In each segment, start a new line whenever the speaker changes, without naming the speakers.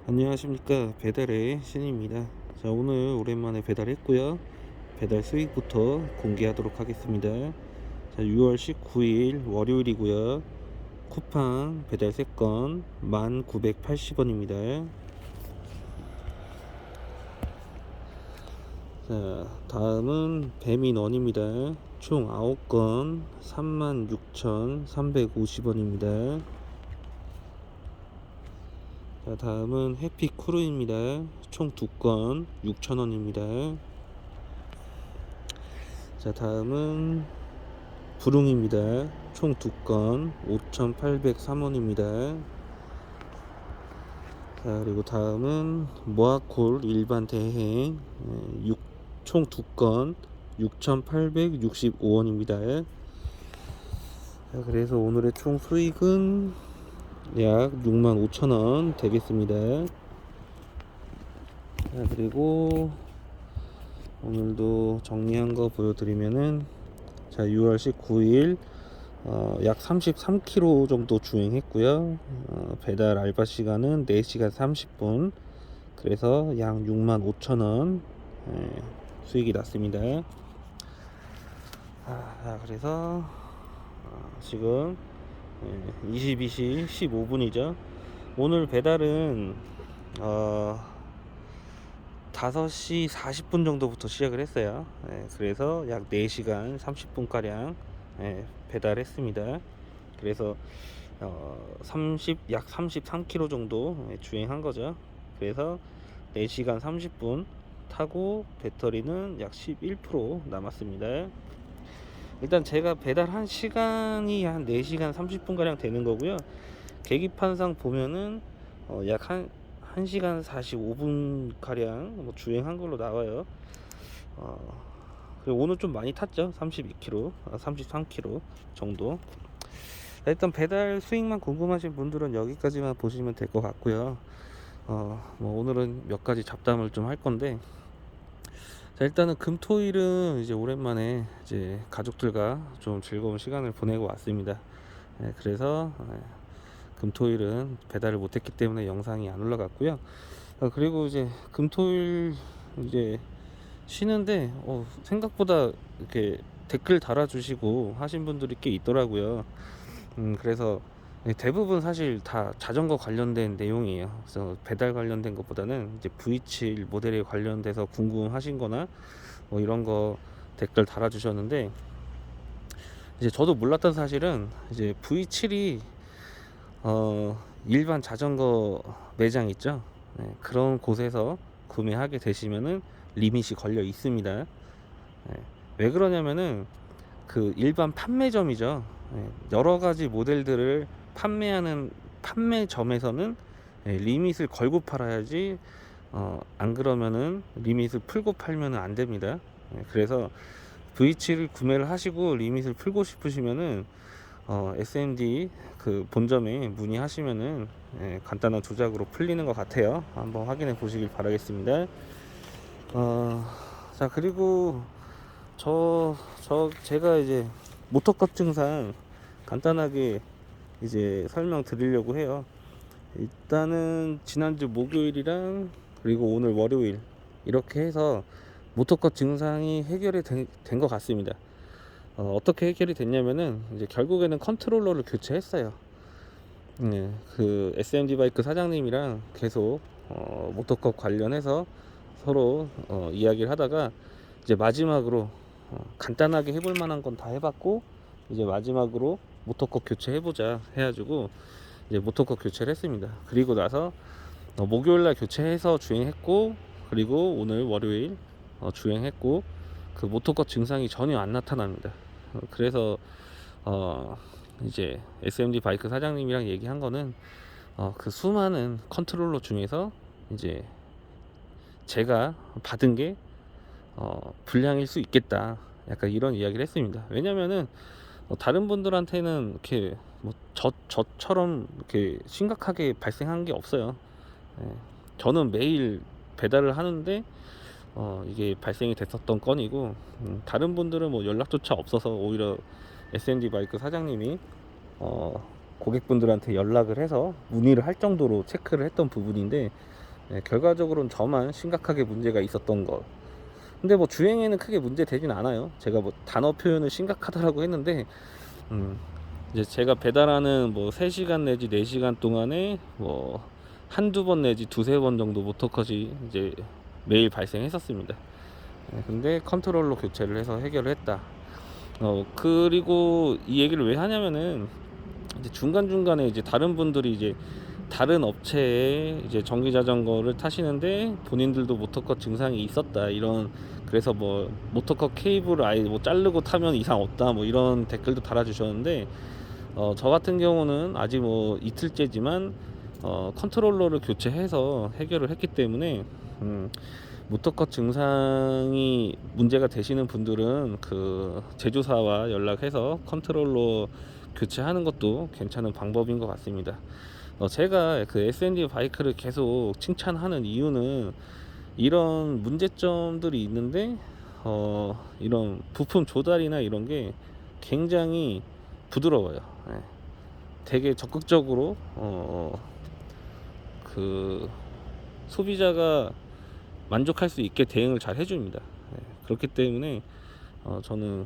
안녕하십니까, 배달의 신입니다. 자, 오늘 오랜만에 배달했고요. 배달 수익부터 공개하도록 하겠습니다. 자, 6월 19일 월요일이고요. 쿠팡 배달 3건 1980원입니다. 자, 다음은 배민원입니다. 총 9건 36,350원입니다. 자, 다음은 해피쿠르입니다. 총 2건 6,000원입니다. 자, 다음은 부릉입니다. 총 2건 5,803원입니다. 자, 그리고 다음은 모아콜 일반 대행 총 2건 6,865원입니다. 자, 그래서 오늘의 총 수익은 약 65,000원 되겠습니다. 자, 그리고 오늘도 정리한 거 보여드리면은, 자, 6월 19일 약 33km 정도 주행했고요. 배달 알바 시간은 4시간 30분. 그래서 약 65,000원 수익이 났습니다. 그래서 지금 22시 15분이죠. 오늘 배달은 5시 40분 정도부터 시작을 했어요. 그래서 약 4시간 30분가량 배달했습니다. 그래서 약 33km 정도 주행한 거죠. 그래서 4시간 30분 타고 배터리는 약 11% 남았습니다. 일단 제가 배달한 시간이 한 4시간 30분 가량 되는 거고요. 계기판상 보면은 약 1시간 45분 가량 주행한 걸로 나와요. 그리고 오늘 좀 많이 탔죠. 32km, 33km 정도. 일단 배달 수익만 궁금하신 분들은 여기까지만 보시면 될 것 같고요. 오늘은 몇 가지 잡담을 좀 할 건데, 자, 일단은 금토일은 이제 오랜만에 이제 가족들과 좀 즐거운 시간을 보내고 왔습니다. 그래서 금토일은 배달을 못했기 때문에 영상이 안 올라갔고요. 그리고 이제 금토일 이제 쉬는데 생각보다 이렇게 댓글 달아주시고 하신 분들이 꽤 있더라고요. 그래서 대부분 사실 다 자전거 관련된 내용이에요. 그래서 배달 관련된 것보다는 이제 V7 모델에 관련돼서 궁금하신 거나 뭐 이런 거 댓글 달아주셨는데, 이제 저도 몰랐던 사실은 이제 V7이 일반 자전거 매장 있죠. 그런 곳에서 구매하게 되시면은 리밋이 걸려 있습니다. 왜 그러냐면은 그 일반 판매점이죠. 여러 가지 모델들을 판매하는 판매점에서는 리밋을 걸고 팔아야지, 안 그러면은 리밋을 풀고 팔면은 안 됩니다. 그래서 V7을 구매를 하시고 리밋을 풀고 싶으시면은 SMD 그 본점에 문의하시면은 간단한 조작으로 풀리는 것 같아요. 한번 확인해 보시길 바라겠습니다. 자, 그리고 제가 이제 모터컵 증상 간단하게 이제 설명드리려고 해요. 일단은 지난주 목요일이랑 그리고 오늘 월요일 이렇게 해서 모터컵 증상이 해결이 된 것 같습니다. 어떻게 해결이 됐냐면은 이제 결국에는 컨트롤러를 교체했어요. 그 SMD 바이크 사장님이랑 계속 모터컵 관련해서 서로 이야기를 하다가 이제 마지막으로 간단하게 해볼 만한 건 다 해봤고, 이제 마지막으로 모터컵 교체해보자 해가지고 이제 모터컵 교체를 했습니다. 그리고 나서 목요일날 교체해서 주행했고, 그리고 오늘 월요일 주행했고, 그 모터컵 증상이 전혀 안 나타납니다. 그래서 이제 SMD 바이크 사장님이랑 얘기한 거는 그 수많은 컨트롤러 중에서 이제 제가 받은 게 불량일 수 있겠다, 약간 이런 이야기를 했습니다. 왜냐면은 다른 분들한테는 이렇게 뭐 저처럼 이렇게 심각하게 발생한 게 없어요. 저는 매일 배달을 하는데 이게 발생이 됐었던 건이고, 다른 분들은 뭐 연락조차 없어서 오히려 SMD 바이크 사장님이 고객분들한테 연락을 해서 문의를 할 정도로 체크를 했던 부분인데, 결과적으로는 저만 심각하게 문제가 있었던 것. 근데 뭐 주행에는 크게 문제 되진 않아요. 제가 뭐 단어 표현을 심각하다라고 했는데, 이제 제가 배달하는 뭐 3시간 내지 4시간 동안에 뭐 한두 번 내지 두세 번 정도 모터컷이 이제 매일 발생했었습니다. 근데 컨트롤러 교체를 해서 해결을 했다. 그리고 이 얘기를 왜 하냐면은, 이제 중간중간에 이제 다른 분들이 이제 다른 업체에 이제 전기 자전거를 타시는데 본인들도 모터컷 증상이 있었다, 이런, 그래서 뭐 모터컷 케이블을 아예 뭐 자르고 타면 이상 없다, 뭐 이런 댓글도 달아주셨는데, 저 같은 경우는 아직 뭐 이틀째지만 컨트롤러를 교체해서 해결을 했기 때문에, 모터컷 증상이 문제가 되시는 분들은 그 제조사와 연락해서 컨트롤러 교체하는 것도 괜찮은 방법인 것 같습니다. 제가 그 S&D 바이크를 계속 칭찬하는 이유는 이런 문제점들이 있는데, 이런 부품 조달이나 이런 게 굉장히 부드러워요. 되게 적극적으로 그 소비자가 만족할 수 있게 대응을 잘 해줍니다. 그렇기 때문에 저는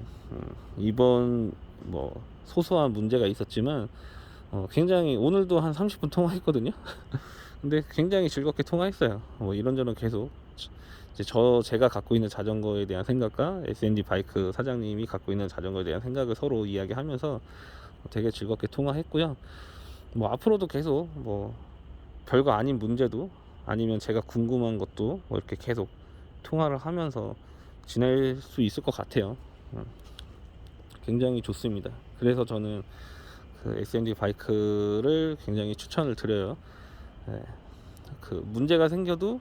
이번 뭐 소소한 문제가 있었지만 굉장히, 오늘도 한 30분 통화했거든요. 근데 굉장히 즐겁게 통화했어요. 뭐 이런저런 계속 이제 제가 갖고 있는 자전거에 대한 생각과 S&D 바이크 사장님이 갖고 있는 자전거에 대한 생각을 서로 이야기하면서 되게 즐겁게 통화했고요. 뭐 앞으로도 계속 뭐 별거 아닌 문제도 아니면 제가 궁금한 것도 뭐 이렇게 계속 통화를 하면서 지낼 수 있을 것 같아요. 굉장히 좋습니다. 그래서 저는 그 S&D 바이크를 굉장히 추천을 드려요. 그 문제가 생겨도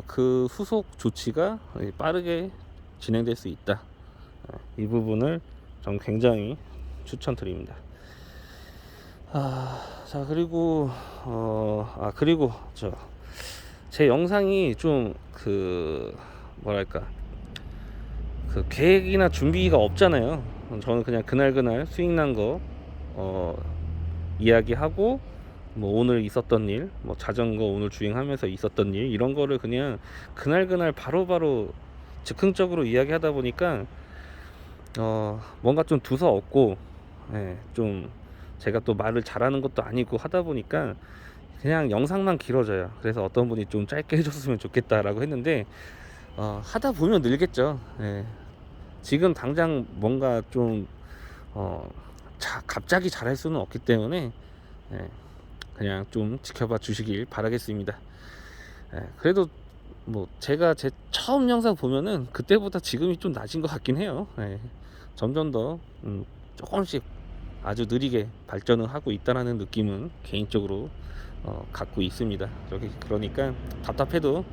그 후속 조치가 빠르게 진행될 수 있다. 이 부분을 좀 굉장히 추천드립니다. 자, 그리고 그리고 제 영상이 좀 뭐랄까, 그 계획이나 준비가 없잖아요. 저는 그냥 그날 수익 난 거 이야기하고, 뭐 오늘 있었던 일, 뭐 자전거 오늘 주행하면서 있었던 일, 이런 거를 그냥 그날 바로바로 즉흥적으로 이야기하다 보니까 뭔가 좀 두서없고, 좀 제가 또 말을 잘하는 것도 아니고 하다 보니까 그냥 영상만 길어져요. 그래서 어떤 분이 좀 짧게 해줬으면 좋겠다라고 했는데, 하다 보면 늘겠죠. 지금 당장 뭔가 좀 갑자기 잘할 수는 없기 때문에 그냥 좀 지켜봐 주시길 바라겠습니다. 그래도 뭐 제가 제 처음 영상 보면은 그때보다 지금이 좀 낮은 것 같긴 해요. 점점 더 조금씩 아주 느리게 발전을 하고 있다라는 느낌은 개인적으로 갖고 있습니다. 그러니까 답답해도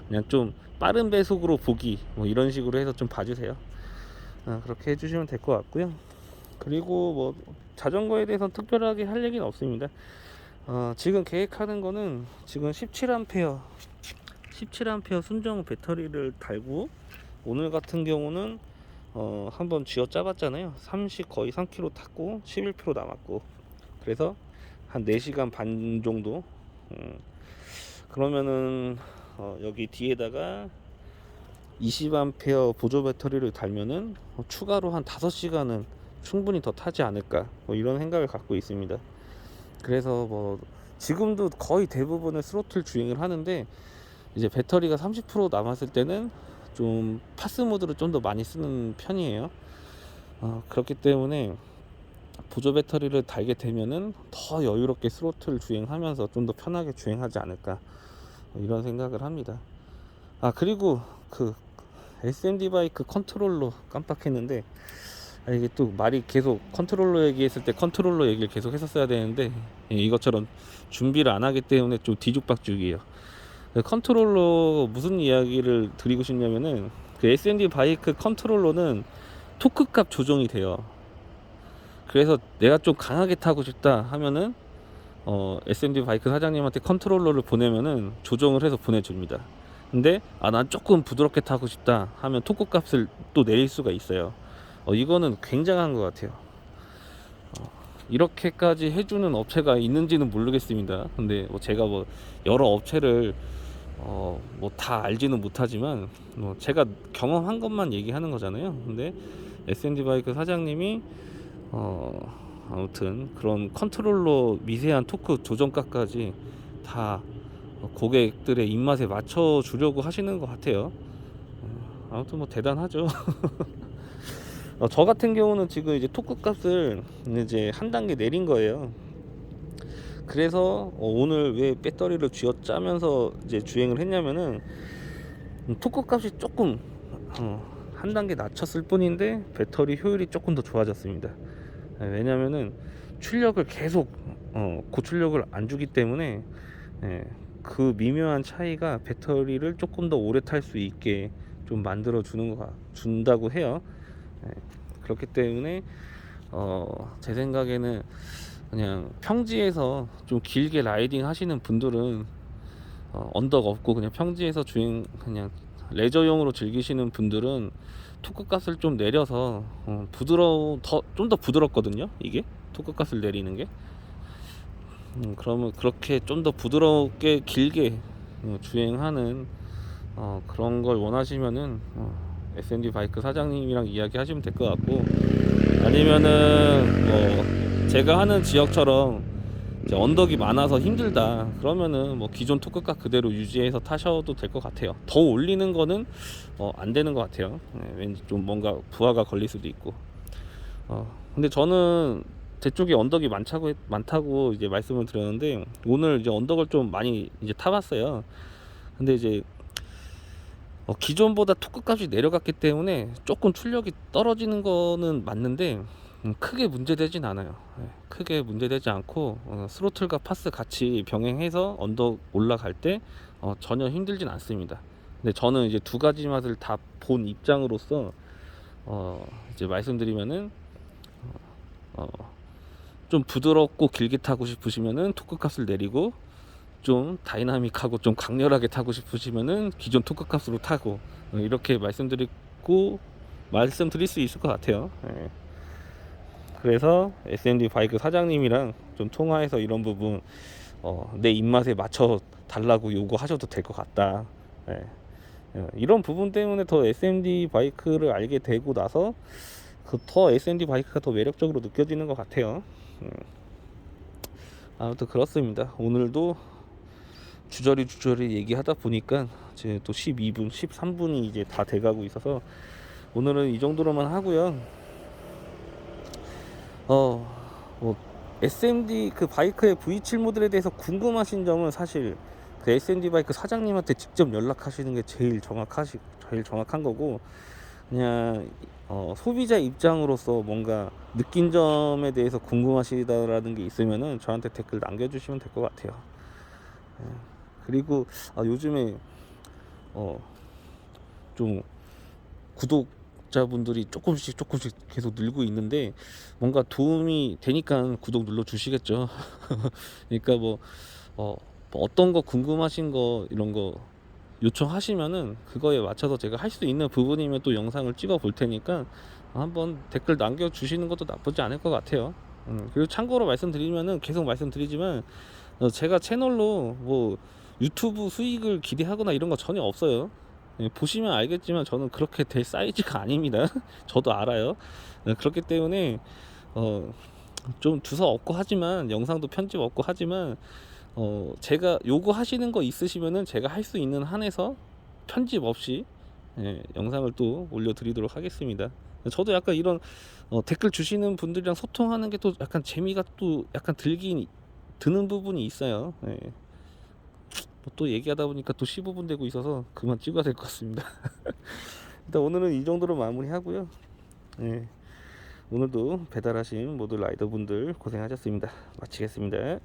그냥 좀 빠른 배속으로 보기, 뭐 이런 식으로 해서 좀 봐주세요. 그렇게 해주시면 될 것 같고요. 그리고 뭐 자전거에 대해서는 특별하게 할 얘기는 없습니다. 지금 계획하는 거는 지금 17A 순정 배터리를 달고, 오늘 같은 경우는 한번 쥐어 짜봤잖아요. 거의 3km 탔고 11% 남았고, 그래서 한 4시간 반 정도. 그러면은 여기 뒤에다가 20A 보조 배터리를 달면은 추가로 한 5시간은 충분히 더 타지 않을까, 뭐 이런 생각을 갖고 있습니다. 그래서 뭐 지금도 거의 대부분의 스로틀 주행을 하는데, 이제 배터리가 30% 남았을 때는 좀 파스 모드를 좀 더 많이 쓰는 편이에요. 그렇기 때문에 보조 배터리를 달게 되면은 더 여유롭게 스로틀 주행하면서 좀 더 편하게 주행하지 않을까, 이런 생각을 합니다. 그리고 그 S&D 바이크 컨트롤러 깜빡했는데, 이게 또 말이 계속 컨트롤러 얘기했을 때 컨트롤러 얘기를 계속 했었어야 되는데, 이것처럼 준비를 안 하기 때문에 좀 뒤죽박죽이에요. 컨트롤러 무슨 이야기를 드리고 싶냐면은, 그 S&D 바이크 컨트롤러는 토크값 조정이 돼요. 그래서 내가 좀 강하게 타고 싶다 하면은 S&D 바이크 사장님한테 컨트롤러를 보내면은 조정을 해서 보내줍니다. 근데 난 조금 부드럽게 타고 싶다 하면 토크 값을 또 내릴 수가 있어요. 이거는 굉장한 것 같아요. 이렇게까지 해주는 업체가 있는지는 모르겠습니다. 근데 뭐 제가 뭐 여러 업체를 뭐 다 알지는 못하지만 뭐 제가 경험한 것만 얘기하는 거잖아요. 근데 S&D 바이크 사장님이 아무튼 그런 컨트롤러 미세한 토크 조정값까지 다 고객들의 입맛에 맞춰 주려고 하시는 것 같아요. 아무튼 뭐 대단하죠. 저 같은 경우는 지금 이제 토크 값을 이제 한 단계 내린 거예요. 그래서 오늘 왜 배터리를 쥐어짜면서 이제 주행을 했냐면은 토크 값이 조금 한 단계 낮췄을 뿐인데 배터리 효율이 조금 더 좋아졌습니다. 왜냐면은 출력을 계속 고출력을 안 주기 때문에 그 미묘한 차이가 배터리를 조금 더 오래 탈 수 있게 좀 만들어 준다고 해요. 그렇기 때문에 제 생각에는 그냥 평지에서 좀 길게 라이딩 하시는 분들은 언덕 없고 그냥 평지에서 주행 그냥 레저용으로 즐기시는 분들은 토크 값을 좀 내려서 좀 더 부드럽거든요. 이게 토크 값을 내리는 게 그러면 그렇게 좀 더 부드럽게 길게 주행하는 그런 걸 원하시면은 S&D 바이크 사장님이랑 이야기하시면 될 것 같고, 아니면은 뭐 제가 하는 지역처럼 이제 언덕이 많아서 힘들다 그러면은 뭐 기존 토크값 그대로 유지해서 타셔도 될 것 같아요. 더 올리는 거는 안 되는 것 같아요. 왠지 좀 뭔가 부하가 걸릴 수도 있고. 근데 저는 제 쪽에 언덕이 많다고 이제 말씀을 드렸는데, 오늘 이제 언덕을 좀 많이 이제 타봤어요. 근데 이제 기존보다 토크 값이 내려갔기 때문에 조금 출력이 떨어지는 거는 맞는데 크게 문제되진 않아요. 크게 문제되지 않고 스로틀과 파스 같이 병행해서 언덕 올라갈 때 전혀 힘들진 않습니다. 근데 저는 이제 두 가지 맛을 다 본 입장으로서 이제 말씀드리면은 좀 부드럽고 길게 타고 싶으시면은 토크 값을 내리고, 좀 다이나믹하고 좀 강렬하게 타고 싶으시면은 기존 토크 값으로 타고, 이렇게 말씀드릴 수 있을 것 같아요. 그래서 S&D 바이크 사장님이랑 좀 통화해서 이런 부분 내 입맛에 맞춰 달라고 요구하셔도 될 것 같다. 이런 부분 때문에 더 S&D 바이크를 알게 되고 나서 더 S&D 바이크가 더 매력적으로 느껴지는 것 같아요. 아무튼 그렇습니다. 오늘도 주저리 얘기하다 보니까 이제 또 12분, 13분이 이제 다 돼가고 있어서 오늘은 이 정도로만 하고요. 뭐 S&D 그 바이크의 V7 모델에 대해서 궁금하신 점은 사실 그 S&D 바이크 사장님한테 직접 연락하시는 게 제일 정확한 거고, 그냥 소비자 입장으로서 뭔가 느낀 점에 대해서 궁금하시다라는 게 있으면은 저한테 댓글 남겨주시면 될 것 같아요. 그리고 요즘에 좀 구독자분들이 조금씩 계속 늘고 있는데 뭔가 도움이 되니까 구독 눌러 주시겠죠. 그러니까 뭐 어떤 거 궁금하신 거 이런 거 요청하시면은 그거에 맞춰서 제가 할 수 있는 부분이면 또 영상을 찍어 볼 테니까 한번 댓글 남겨 주시는 것도 나쁘지 않을 것 같아요. 그리고 참고로 말씀드리면은 계속 말씀드리지만 제가 채널로 뭐 유튜브 수익을 기대하거나 이런 거 전혀 없어요. 보시면 알겠지만 저는 그렇게 될 사이즈가 아닙니다. 저도 알아요. 그렇기 때문에 좀 두서 없고 하지만, 영상도 편집 없고 하지만 제가 요구하시는 거 있으시면은 제가 할 수 있는 한에서 편집 없이 영상을 또 올려드리도록 하겠습니다. 저도 약간 이런 댓글 주시는 분들이랑 소통하는 게 또 약간 재미가 또 약간 드는 부분이 있어요. 또 얘기하다 보니까 또 15분 되고 있어서 그만 찍어야 될 것 같습니다. 일단 오늘은 이 정도로 마무리하고요. 오늘도 배달하신 모든 라이더분들 고생하셨습니다. 마치겠습니다.